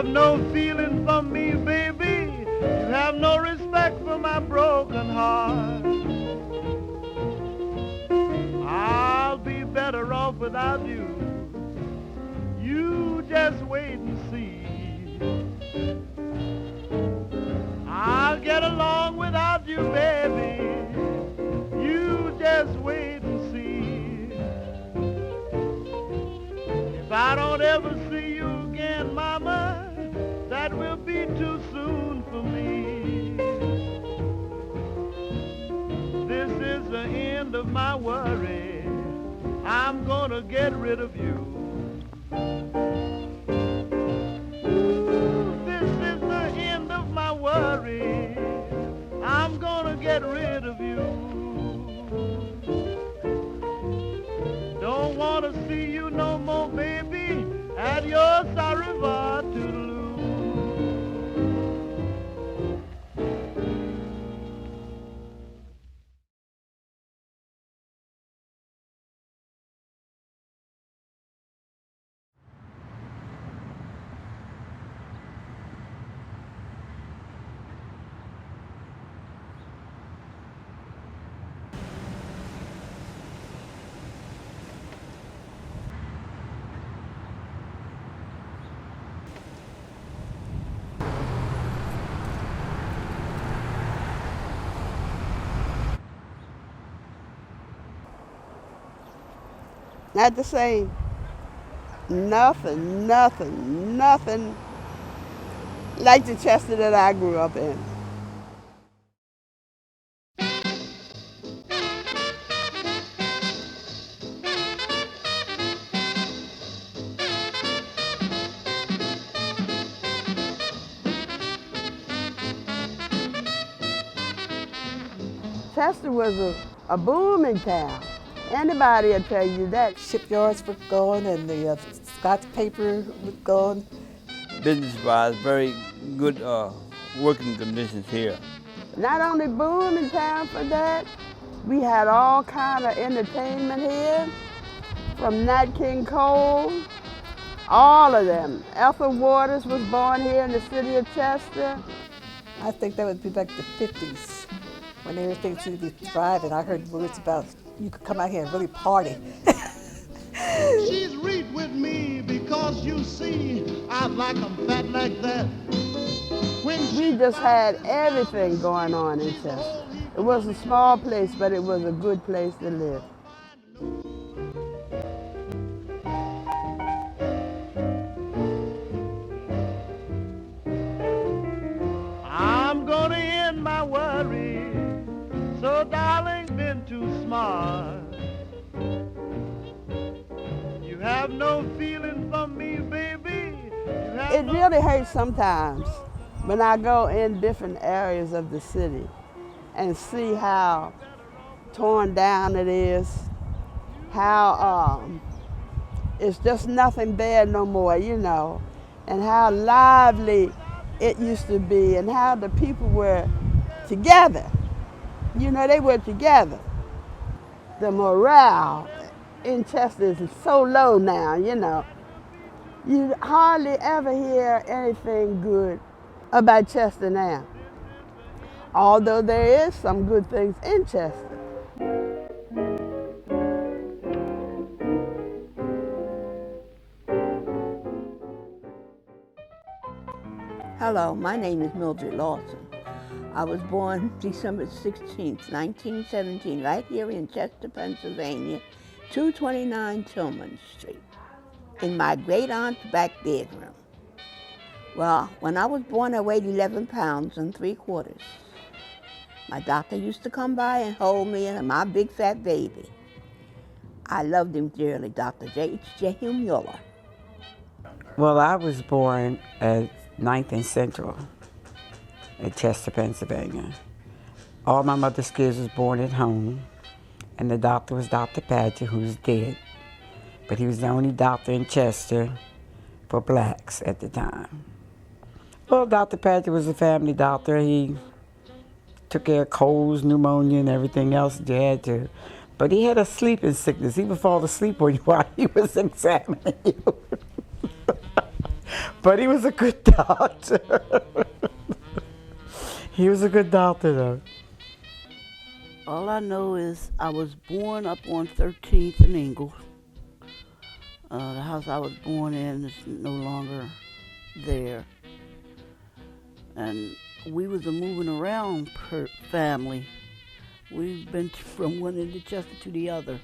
have no feeling for me, baby. You have no respect for my broken heart. I'll be better off without you. You just wait and see. I'll get along without you, baby. You just wait and see. If I don't ever see you again, mama, that will be too soon for me. This is the end of my worry. I'm gonna get rid of you. This is the end of my worry. I'm gonna get rid of you. Don't wanna see you no more, baby. Adios, au revoir, toodaloo. Not the same. Nothing like the Chester that I grew up in. Chester was a booming town. Anybody will tell you that. Shipyards were gone and the Scotch paper was gone. Business-wise, very good working conditions here. Not only booming town for that, we had all kind of entertainment here, from Nat King Cole, all of them. Ethel Waters was born here in the city of Chester. I think that would be like the 50s, when everything seemed to be thriving. I heard words about you could come out here and really party. She's read with me because you see, I like 'em fat like that. We just had everything going on in Chester. It was a small place, but it was a good place to live. I'm gonna end my worry, so darling, been too smart. You have no feeling for me, baby. It really hurts sometimes when I go in different areas of the city and see how torn down it is, how it's just nothing there no more, you know, and how lively it used to be and how the people were together. You know, they were together. The morale in Chester is so low now, you know. You hardly ever hear anything good about Chester now, although there is some good things in Chester. Hello, my name is Mildred Lawson. I was born December 16th, 1917, right here in Chester, Pennsylvania, 229 Tillman Street, in my great-aunt's back bedroom. Well, when I was born, I weighed 11 pounds and 3/4. My doctor used to come by and hold me and my big fat baby. I loved him dearly, Dr. J.H. Mueller. Well, I was born at 9th and Central at Chester, Pennsylvania. All my mother's kids was born at home, and the doctor was Dr. Padgett, who's dead. But he was the only doctor in Chester for blacks at the time. Well, Dr. Padgett was a family doctor. He took care of colds, pneumonia, and everything else you had to. But he had a sleeping sickness. He would fall asleep on you while he was examining you. But he was a good doctor. He was a good doctor, though. All I know is I was born up on 13th and Ingalls. The house I was born in is no longer there. And we was a moving around family. We've been from one end of Chester to the other.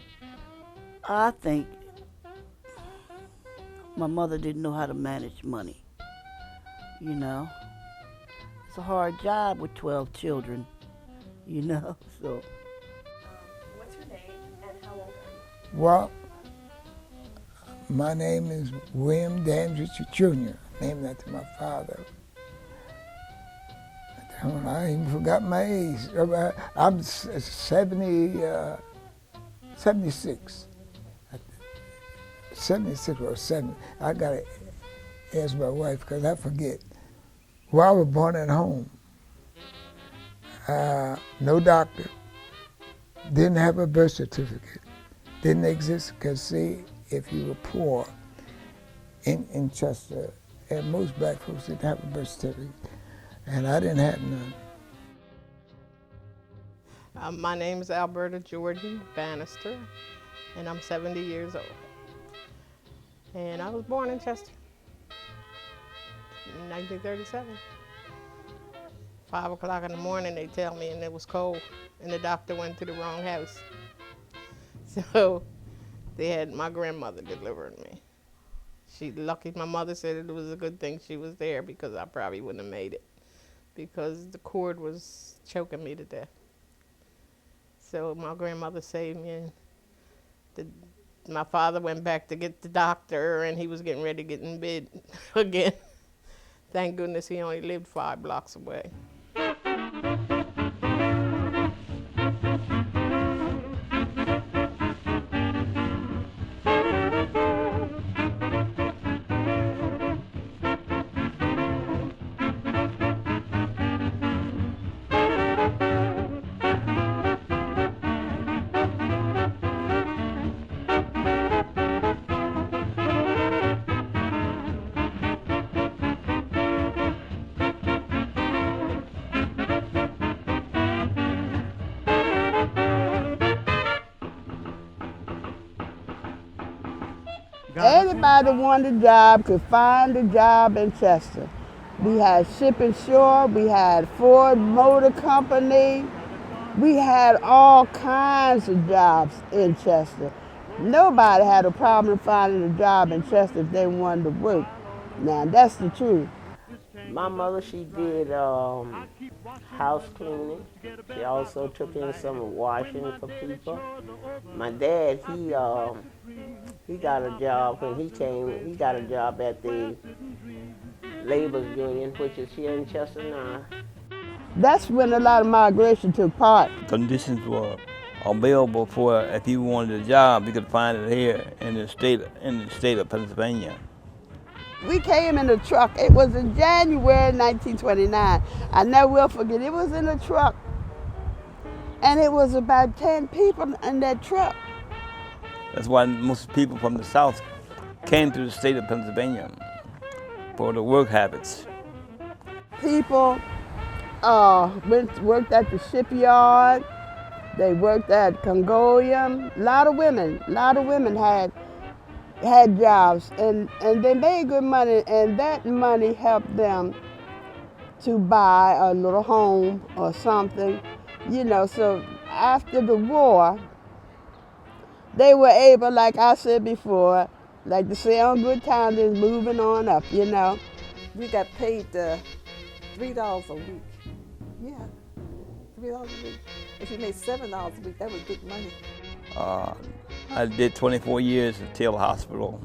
I think my mother didn't know how to manage money. You know, it's a hard job with 12 children, you know, so. What's your name and how old are you? Well, my name is William Dandridge Jr., named after my father. I even forgot my age. I'm 76. 76 or 7. I got to ask my wife because I forget. Well, I was born at home. No doctor. Didn't have a birth certificate. Didn't exist because, see, if you were poor in Chester, and most black folks didn't have a birth certificate, and I didn't have none. My name is Alberta Jordan Bannister, and I'm 70 years old. And I was born in Chester in 1937. 5 o'clock in the morning, they tell me, and it was cold, and the doctor went to the wrong house. So they had my grandmother delivering me. She lucky, my mother said it was a good thing she was there because I probably wouldn't have made it because the cord was choking me to death. So my grandmother saved me, and my father went back to get the doctor, and he was getting ready to get in bed again. Thank goodness he only lived 5 blocks away. Anybody that wanted a job could find a job in Chester. We had Ship and Shore, we had Ford Motor Company, we had all kinds of jobs in Chester. Nobody had a problem finding a job in Chester if they wanted to work. Now, that's the truth. My mother, she did house cleaning. She also took in some washing for people. My dad, he got a job when he came. He got a job at the Labor's Union, which is here in Chester now. That's when a lot of migration took part. Conditions were available for if you wanted a job, you could find it here in the state of Pennsylvania. We came in a truck. It was in January 1929. I never will forget. It was in a truck, and it was about 10 people in that truck. That's why most people from the South came to the state of Pennsylvania for the work habits. People worked at the shipyard. They worked at Congolium. A lot of women had jobs, and they made good money, and that money helped them to buy a little home or something, you know. So after the war, they were able, like I said before, like to say on good times, is moving on up, you know. We got paid $3 a week. Yeah, $3 a week. If you made $7 a week, that was big money. I did 24 years at Taylor Hospital.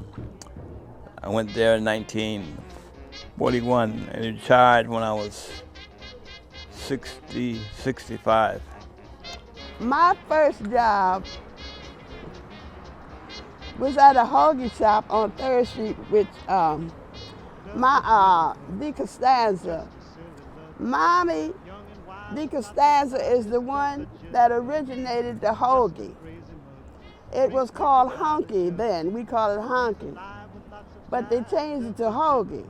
I went there in 1941 and retired when I was 65. My first job was at a hoagie shop on 3rd Street with my Dee Costanza. Mommy, Dee Costanza is the one that originated the hoagie. It was called honky then. We call it honky. But they changed it to hoagie.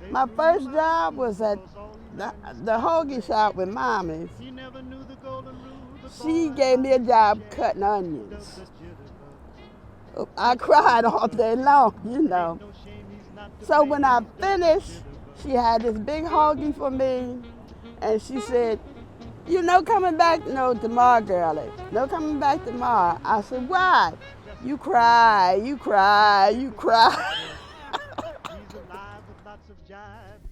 My first job was at the hoagie shop with Mommy. She gave me a job cutting onions. I cried all day long, you know. So when I finished, she had this big hoagie for me, and she said, "You no coming back no tomorrow, girlie. No coming back tomorrow." I said, "Why?" "You cry, you cry, you cry."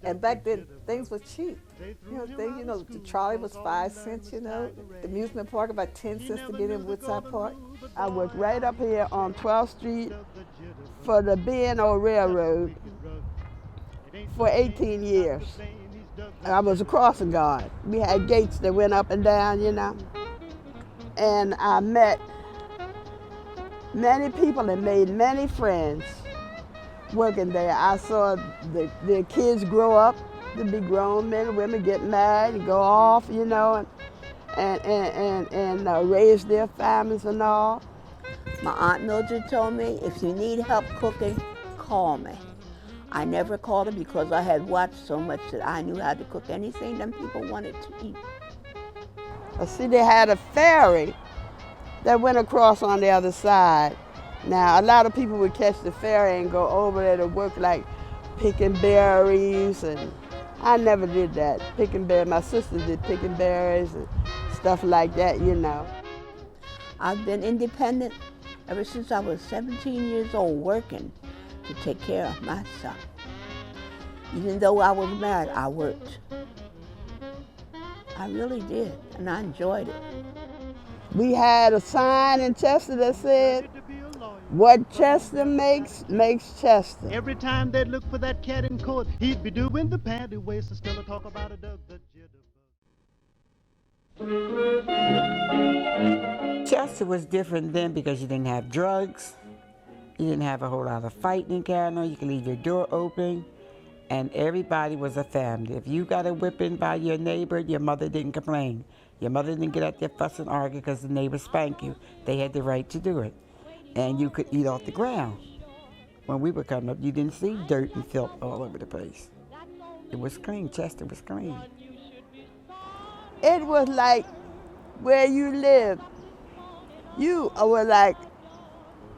And back then, things were cheap. The trolley was 5 cents, the amusement park about 10 cents to get in Woodside Park. I worked right up here on 12th Street for the B&O Railroad for 18 years. I was a crossing guard. We had gates that went up and down, And I met many people and made many friends working there. I saw the kids grow up to be grown men and women, get married and go off, and raise their families and all. My Aunt Mildred told me, if you need help cooking, call me. I never called her because I had watched so much that I knew how to cook anything them people wanted to eat. See, they had a ferry that went across on the other side. Now, a lot of people would catch the ferry and go over there to work like picking berries, and I never did that. Picking berries, my sister did picking berries and stuff like that, I've been independent ever since I was 17 years old, working to take care of myself. Even though I was married, I worked. I really did, and I enjoyed it. We had a sign in Chester that said, "What Chester makes Chester." Every time they'd look for that cat in court, he'd be doing the panty waist and still talk about a Doug the jitterbug. Chester was different then because you didn't have drugs. You didn't have a whole lot of fighting and carrying on. You could leave your door open, and everybody was a family. If you got a whipping by your neighbor, your mother didn't complain. Your mother didn't get out there fuss and argue because the neighbors spanked you. They had the right to do it. And you could eat off the ground. When we were coming up, you didn't see dirt and filth all over the place. It was clean. Chester was clean. It was like where you lived. You were like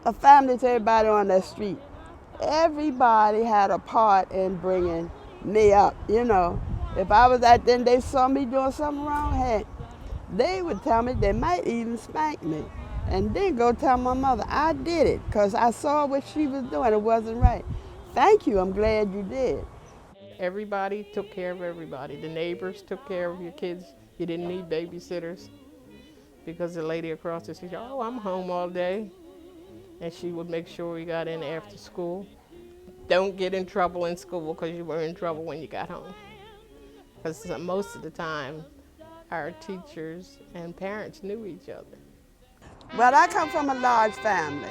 a family to everybody on that street. Everybody had a part in bringing me up, If I was out there and they saw me doing something wrong, hey, they would tell me, they might even spank me. And then go tell my mother, I did it, because I saw what she was doing. It wasn't right. Thank you, I'm glad you did. Everybody took care of everybody. The neighbors took care of your kids. You didn't need babysitters because the lady across the street said, "Oh, I'm home all day." And she would make sure we got in after school. Don't get in trouble in school because you were in trouble when you got home. Because most of the time, our teachers and parents knew each other. Well, I come from a large family.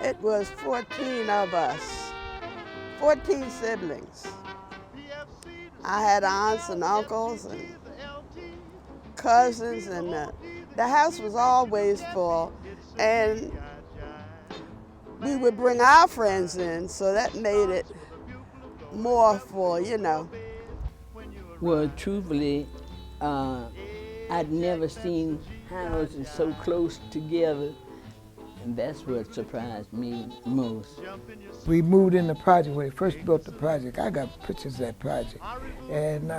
It was 14 of us, 14 siblings. I had aunts and uncles and cousins, and the house was always full. And we would bring our friends in, so that made it more full, Well, truthfully, I'd never seen houses so close together, and that's what surprised me most. We moved in the project when they first built the project. I got pictures of that project. And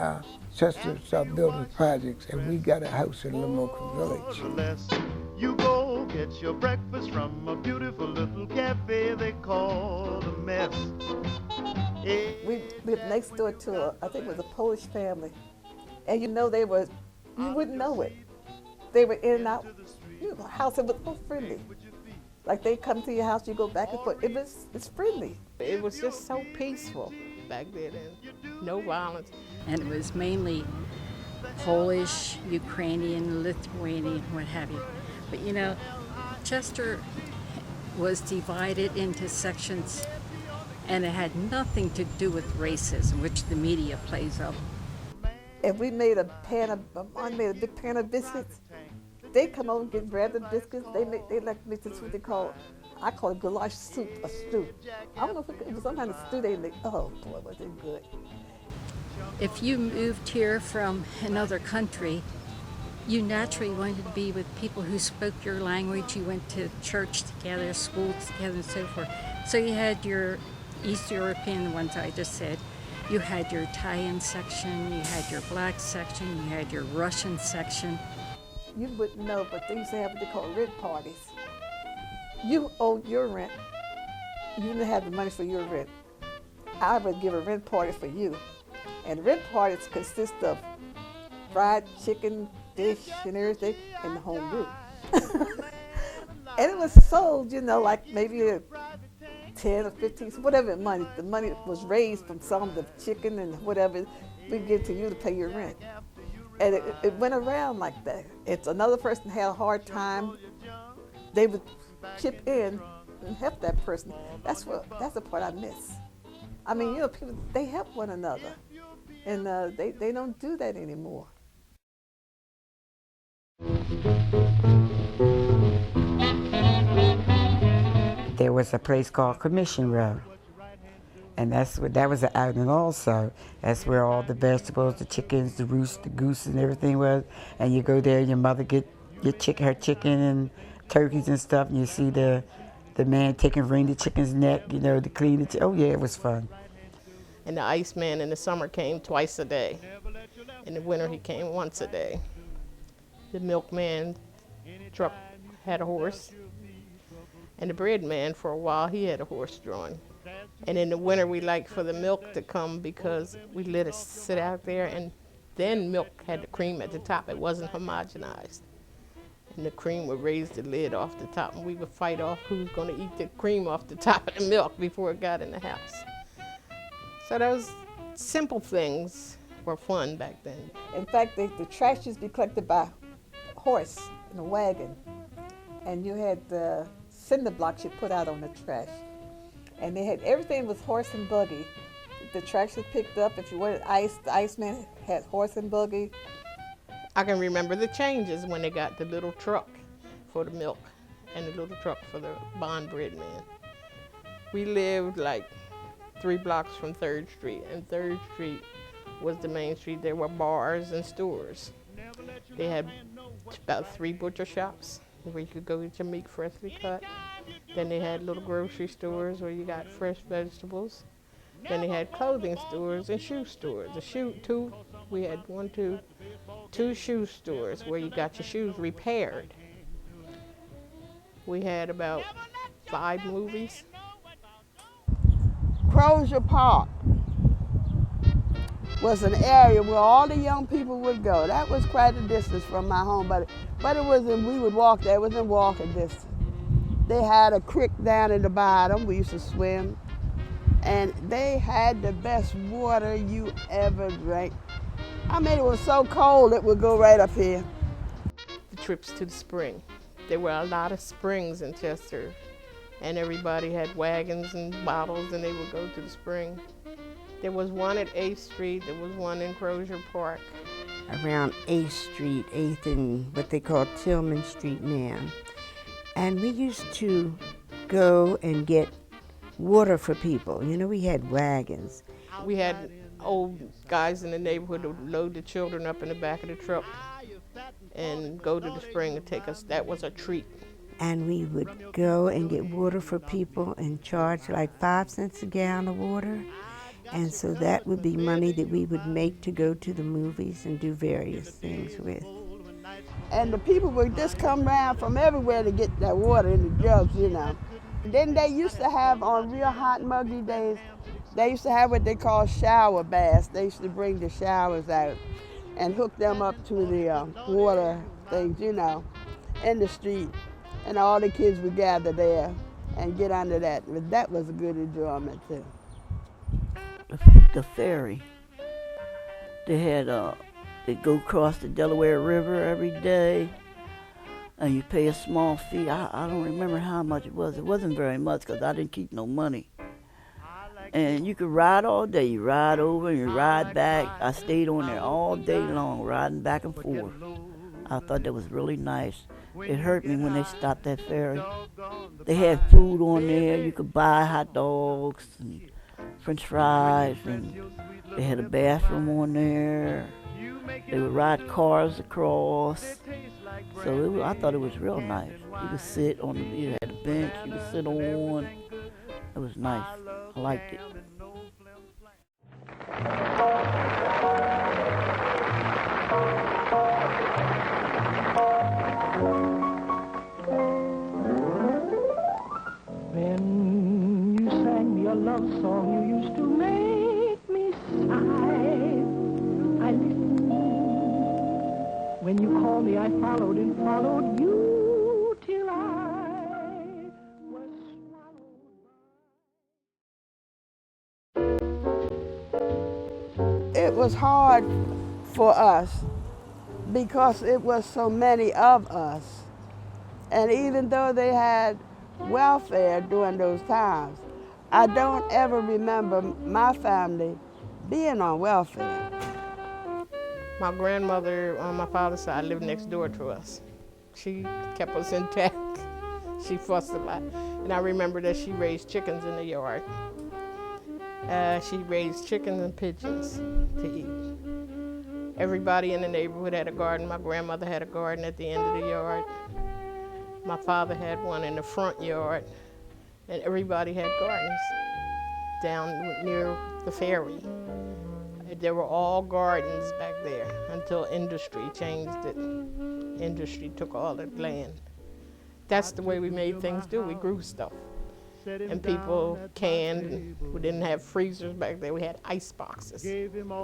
Chester started building projects, and we got a house in Lamoka Village. You go get your breakfast from a beautiful little cafe they call the Mess. We lived next door to I think it was a Polish family. And you wouldn't know it. They were in and out. The house, it was so friendly. Like they come to your house, you go back and forth. It's friendly. It was just so peaceful back then, and no violence. And it was mainly Polish, Ukrainian, Lithuanian, what have you. But Chester was divided into sections, and it had nothing to do with racism, which the media plays up. If we made a big pan of biscuits, they come over and grab the biscuits. They like to make this what they call I call it goulash soup, a stew. I don't know if it was some kind of stew they make. Oh boy, was it good. If you moved here from another country, you naturally wanted to be with people who spoke your language. You went to church together, school together, and so forth. So you had your East European, the ones I just said. You had your Italian section, you had your black section, you had your Russian section. You wouldn't know, but they used to have what they call rent parties. You owed your rent. You didn't have the money for your rent. I would give a rent party for you. And rent parties consist of fried chicken, dish, and everything in the home group. And it was sold, you know, like maybe 10 or 15, whatever money. The money was raised from some of the chicken and whatever we give to you to pay your rent. And it went around like that. If another person had a hard time, they would chip in and help that person. That's the part I miss. I mean, you know, people, they help one another. And they don't do that anymore. There was a place called Commission Row, and that was an outing also. That's where all the vegetables, the chickens, the roost, the goose, and everything was. And you go there, your mother get her chicken and turkeys and stuff, and you see the man wring the chicken's neck, you know, to clean it. Oh yeah, it was fun. And the Iceman in the summer came twice a day. In the winter, he came once a day. The milkman truck had a horse. And the bread man, for a while, he had a horse drawn. And in the winter, we liked for the milk to come because we let it sit out there, and then milk had the cream at the top. It wasn't homogenized. And the cream would raise the lid off the top, and we would fight off who's going to eat the cream off the top of the milk before it got in the house. So those simple things were fun back then. In fact, the trash used to be collected by horse in a wagon. And you had the cinder blocks you put out on the trash. And they had everything was horse and buggy. The trash was picked up. If you wanted ice, the Iceman had horse and buggy. I can remember the changes when they got the little truck for the milk and the little truck for the bond bread man. We lived like 3 blocks from 3rd Street, and 3rd Street was the main street. There were bars and stores. They had about 3 butcher shops where you could go get your meat freshly cut. Then they had little grocery stores where you got fresh vegetables. Then they had clothing stores and shoe stores. We had 2 shoe stores where you got your shoes repaired. We had about 5 movies. Crozier Park was an area where all the young people would go. That was quite a distance from my home, but it wasn't, we would walk there, it was in walking distance. They had a creek down at the bottom, we used to swim, and they had the best water you ever drank. I mean, it was so cold it would go right up here. The trips to the spring. There were a lot of springs in Chester, and everybody had wagons and bottles, and they would go to the spring. There was one at 8th Street, there was one in Crozier Park. Around 8th Street, 8th and what they call Tillman Street now. And we used to go and get water for people. You know, we had wagons. We had old guys in the neighborhood who would load the children up in the back of the truck and go to the spring and take us. That was a treat. And we would go and get water for people and charge like 5 cents a gallon of water. And so that would be money that we would make to go to the movies and do various things with. And the people would just come around from everywhere to get that water in the jugs, you know. Then they used to have, on real hot muggy days, they used to have what they call shower baths. They used to bring the showers out and hook them up to the water things, you know, in the street. And all the kids would gather there and get under that. But that was a good enjoyment too. The ferry. They had they'd go across the Delaware River every day, and you pay a small fee. I don't remember how much it was. It wasn't very much because I didn't keep no money. And you could ride all day. You ride over and you ride back. I stayed on there all day long, riding back and forth. I thought that was really nice. It hurt me when they stopped that ferry. They had food on there. You could buy hot dogs and French fries, and they had a bathroom on there. They would ride cars across. So I thought it was real nice. You could sit on, you had a bench you could sit on. It was nice. I liked it. When you sang me a love song, you used to make me sigh. I listened. When you called me, I followed and followed you till I was swallowed. It was hard for us because it was so many of us. And even though they had welfare during those times, I don't ever remember my family being on welfare. My grandmother on my father's side lived next door to us. She kept us intact. She fussed a lot. And I remember that she raised chickens in the yard. She raised chickens and pigeons to eat. Everybody in the neighborhood had a garden. My grandmother had a garden at the end of the yard. My father had one in the front yard. And everybody had gardens down near the ferry. There were all gardens back there until industry changed it. Industry took all the land. That's the way we made things do. We grew stuff. And people canned. We didn't have freezers back there. We had ice boxes.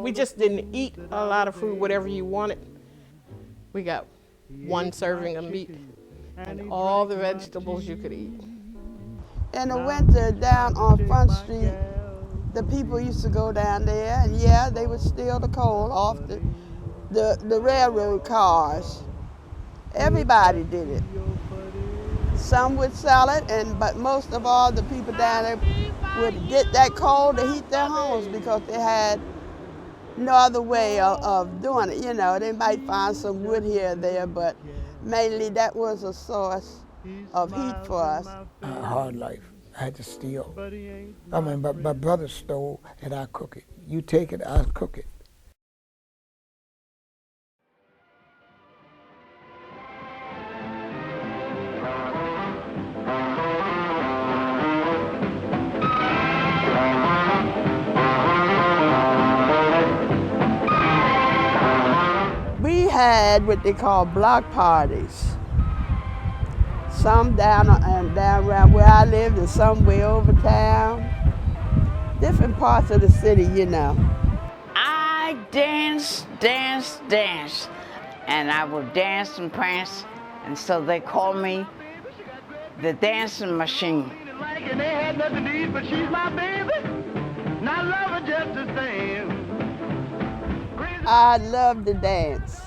We just didn't eat a lot of food, whatever you wanted. We got one serving of meat and all the vegetables you could eat. In the winter down on Front Street, the people used to go down there, and yeah, they would steal the coal off the railroad cars. Everybody did it. Some would sell it, but most of all, the people down there would get that coal to heat their homes because they had no other way of doing it. You know, they might find some wood here or there, but mainly that was a source of heat for us. Hard life. I had to steal. I mean, my brother stole, and I cook it. You take it, I'll cook it. We had what they call block parties. Some down around where I lived and some way over town. Different parts of the city, you know. I dance, and I would dance and prance, and so they call me the dancing machine. And they had nothing to eat, but she's my baby, and I love her just the same. I love to dance,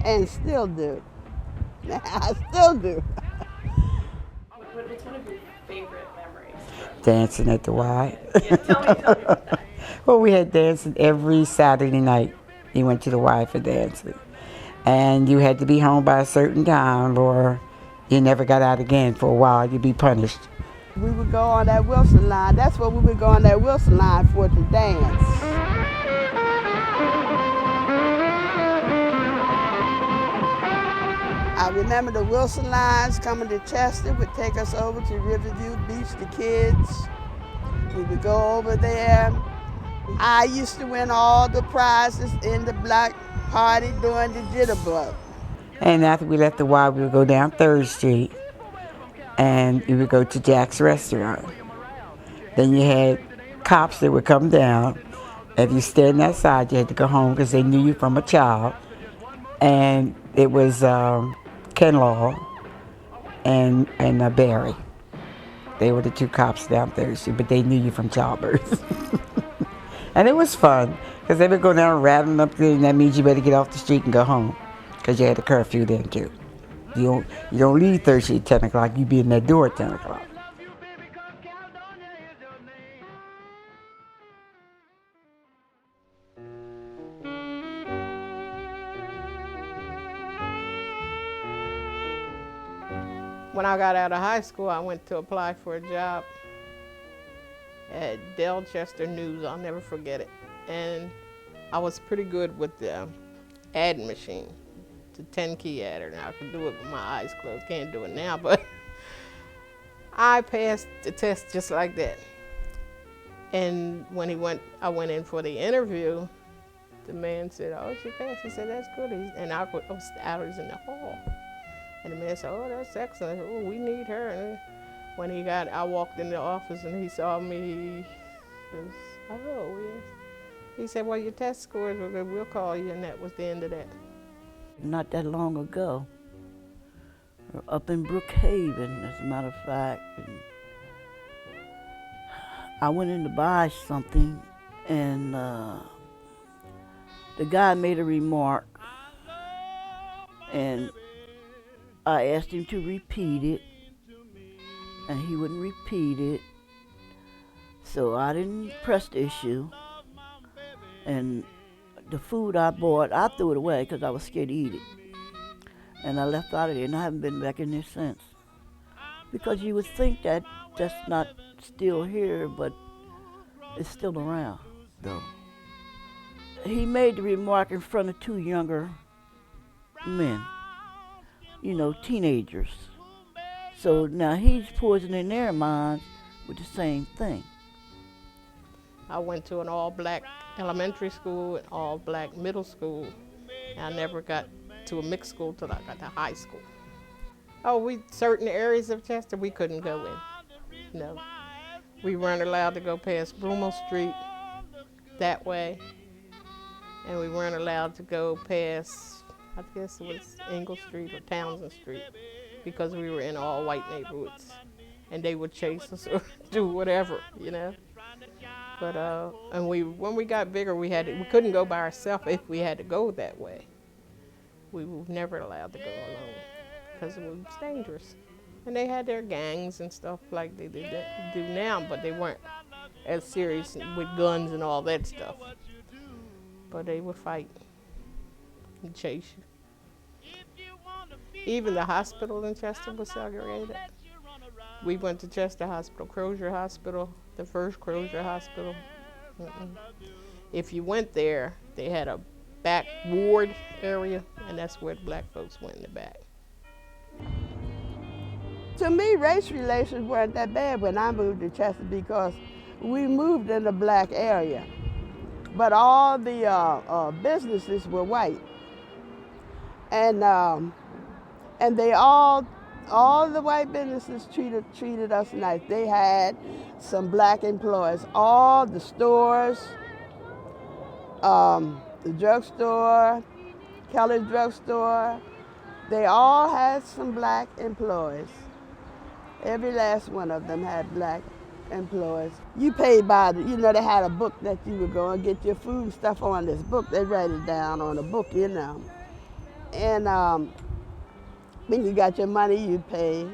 and still do. I still do. What's one of your favorite memories? Dancing at the Y. Yeah, tell me about that. Well, we had dancing every Saturday night. You went to the Y for dancing. And you had to be home by a certain time or you never got out again for a while. You'd be punished. We would go on that Wilson line. That's what we would go on that Wilson line for, to dance. I remember the Wilson lines coming to Chester would take us over to Riverview Beach, the kids. We would go over there. I used to win all the prizes in the block party during the jitterbug. And after we left the Y, we would go down 3rd Street and we would go to Jack's Restaurant. Then you had cops that would come down. If you stayed outside, you had to go home because they knew you from a child. And it was Ken Law and Barry. They were the 2 cops down 3rd Street, but they knew you from childbirth. And it was fun because they would go down rattling up there, and that means you better get off the street and go home because you had a curfew then too. You don't leave 3rd Street at 10 o'clock, you be in that door at 10 o'clock. When I got out of high school, I went to apply for a job at Delchester News. I'll never forget it. And I was pretty good with the adding machine, the 10-key adder. Now I could do it with my eyes closed. Can't do it now, but I passed the test just like that. And when I went in for the interview, the man said, "Oh, she passed." He said, "That's good." And I was in the hall. And the man said, "Oh, that's excellent. Oh, we need her." And when I walked in the office and he saw me, he says, "Oh, yes." He said, "Well, your test scores were good. We'll call you." And that was the end of that. Not that long ago, up in Brookhaven, as a matter of fact, and I went in to buy something, and the guy made a remark, and I asked him to repeat it, and he wouldn't repeat it, so I didn't press the issue. And the food I bought, I threw it away because I was scared to eat it. And I left out of there, and I haven't been back in there since. Because you would think that that's not still here, but it's still around, though. He made the remark in front of two younger men, you know, teenagers. So now he's poisoning their minds with the same thing. I went to an all-black elementary school and all-black middle school. And I never got to a mixed school till I got to high school. Oh, certain areas of Chester we couldn't go in. No. We weren't allowed to go past Brummel Street that way. And we weren't allowed to go past, I guess it was Ingle Street or Townsend Street, because we were in all white neighborhoods. And they would chase us or do whatever, you know. But and when we got bigger, we couldn't go by ourselves if we had to go that way. We were never allowed to go alone because it was dangerous. And they had their gangs and stuff like they do now, but they weren't as serious with guns and all that stuff. But they would fight and chase you. Even the hospital in Chester was segregated. We went to Chester Hospital, Crozier Hospital, the first Crozier Hospital. If you went there, they had a back ward area, and that's where the black folks went in the back. To me, race relations weren't that bad when I moved to Chester because we moved in the black area. But all the businesses were white. And they all the white businesses treated us nice. They had some black employees. All the stores, the drugstore, Kelly's drugstore, they all had some black employees. Every last one of them had black employees. You paid by they had a book that you would go and get your food stuff on this book. They write it down on a book, you know. And when you got your money, you pay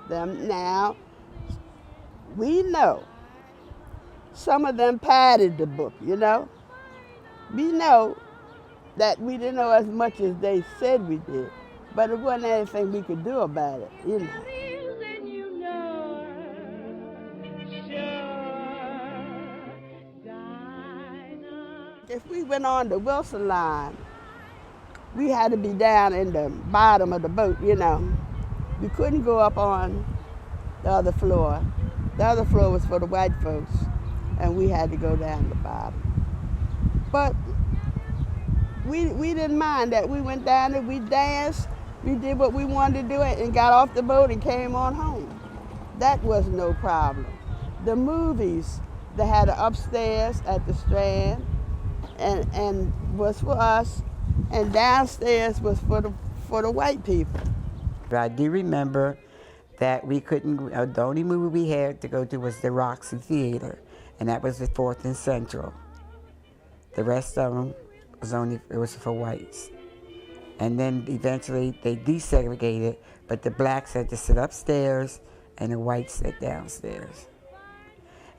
them. Now, we know some of them padded the book, you know. We know that we didn't know as much as they said we did, but it wasn't anything we could do about it, you know. If we went on the Wilson line, we had to be down in the bottom of the boat, you know. We couldn't go up on the other floor. The other floor was for the white folks, and we had to go down the bottom. But we didn't mind that. We went down there, we danced, we did what we wanted to do and got off the boat and came on home. That was no problem. The movies, they had an upstairs at the Strand, and was for us, and downstairs was for the white people. I do remember that we couldn't, the only movie we had to go to was the Roxy Theater, and that was the 4th and Central. The rest of them was for whites. And then eventually they desegregated, but the blacks had to sit upstairs and the whites sat downstairs.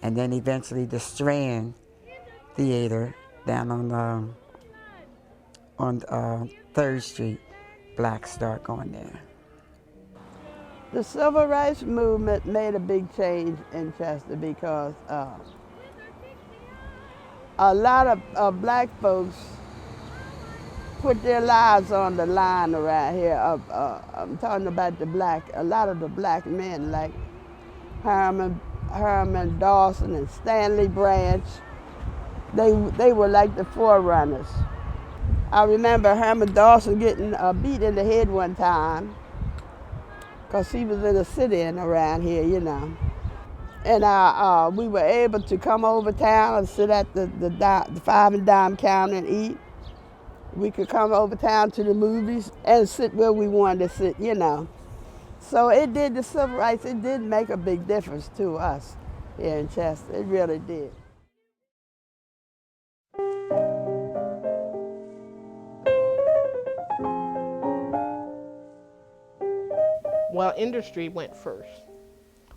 And then eventually the Strand Theater down on 3rd Street, blacks start going there. The civil rights movement made a big change in Chester because a lot of black folks put their lives on the line around here. I'm talking about a lot of the black men like Herman Dawson and Stanley Branch. They were like the forerunners. I remember Herman Dawson getting beat in the head one time because he was in a sit-in around here, you know. And we were able to come over town and sit at the 5 and dime counter and eat. We could come over town to the movies and sit where we wanted to sit, you know. So it did, the civil rights, it did make a big difference to us here in Chester. It really did. Well, industry went first.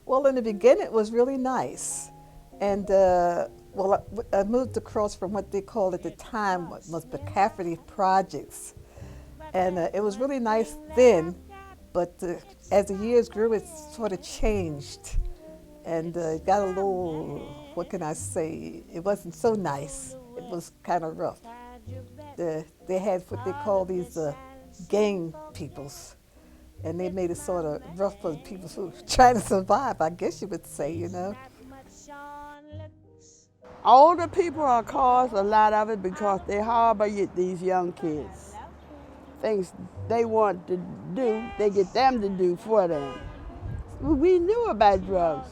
Well, in the beginning, it was really nice. And, well, I moved across from what they called at the time was McCafferty Projects. And it was really nice then, but as the years grew, it sort of changed. And it got a little, what can I say, it wasn't so nice. It was kind of rough. They had what they call these gang peoples. And they made it sort of rough for the people who were trying to survive, I guess you would say, you know. Older people are caused a lot of it because they harbor these young kids. Things they want to do, they get them to do for them. We knew about drugs.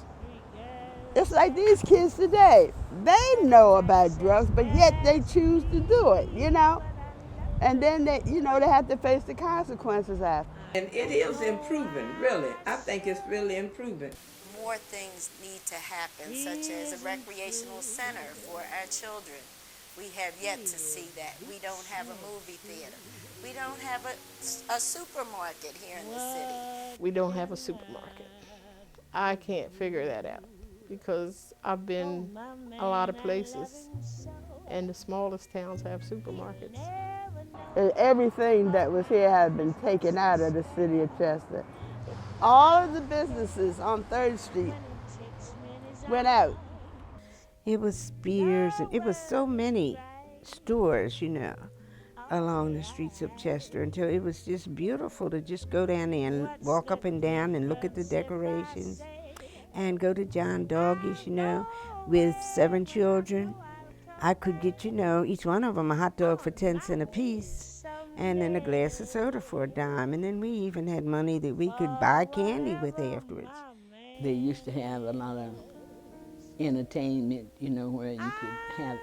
It's like these kids today. They know about drugs, but yet they choose to do it, you know? And then they, you know, they have to face the consequences after. And it is improving, really. I think it's really improving. More things need to happen, such as a recreational center for our children. We have yet to see that. We don't have a movie theater. We don't have a supermarket here in the city. We don't have a supermarket. I can't figure that out because I've been a lot of places and the smallest towns have supermarkets. And everything that was here had been taken out of the city of Chester. All of the businesses on 3rd Street went out. It was Spears, and it was so many stores, you know, along the streets of Chester until it was just beautiful to just go down there and walk up and down and look at the decorations and go to John Doggy's, you know, with 7 children. I could get, you know, each one of them a hot dog for 10 cents a piece and then a glass of soda for $0.10. And then we even had money that we could buy candy with afterwards. They used to have a lot of entertainment, you know, where you could have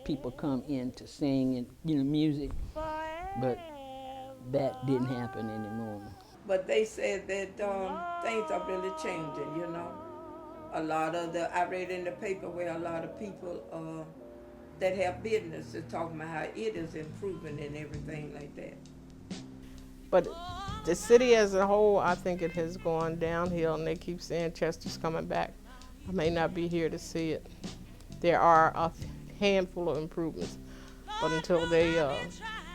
people come in to sing and, you know, music, but that didn't happen anymore. But they said that things are really changing, you know. A lot of I read in the paper where a lot of people that have business are talking about how it is improving and everything like that. But the city as a whole, I think it has gone downhill, and they keep saying Chester's coming back. I may not be here to see it. There are a handful of improvements, but until they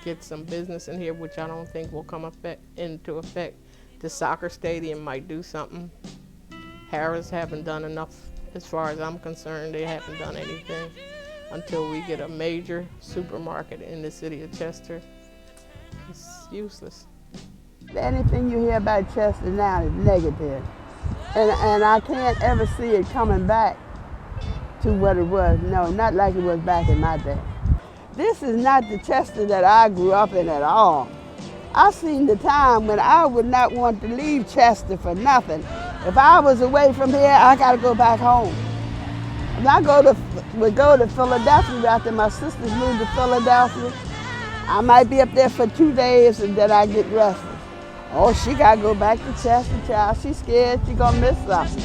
get some business in here, which I don't think will come into effect, the soccer stadium might do something. Harris haven't done enough as far as I'm concerned. They haven't done anything until we get a major supermarket in the city of Chester. It's useless. Anything you hear about Chester now is negative. And I can't ever see it coming back to what it was. No, not like it was back in my day. This is not the Chester that I grew up in at all. I seen the time when I would not want to leave Chester for nothing. If I was away from here, I gotta go back home. When I would go to Philadelphia after my sisters moved to Philadelphia, I might be up there for 2 days and then I get restless. Oh, she gotta go back to Chester, child. She's scared she's gonna miss something.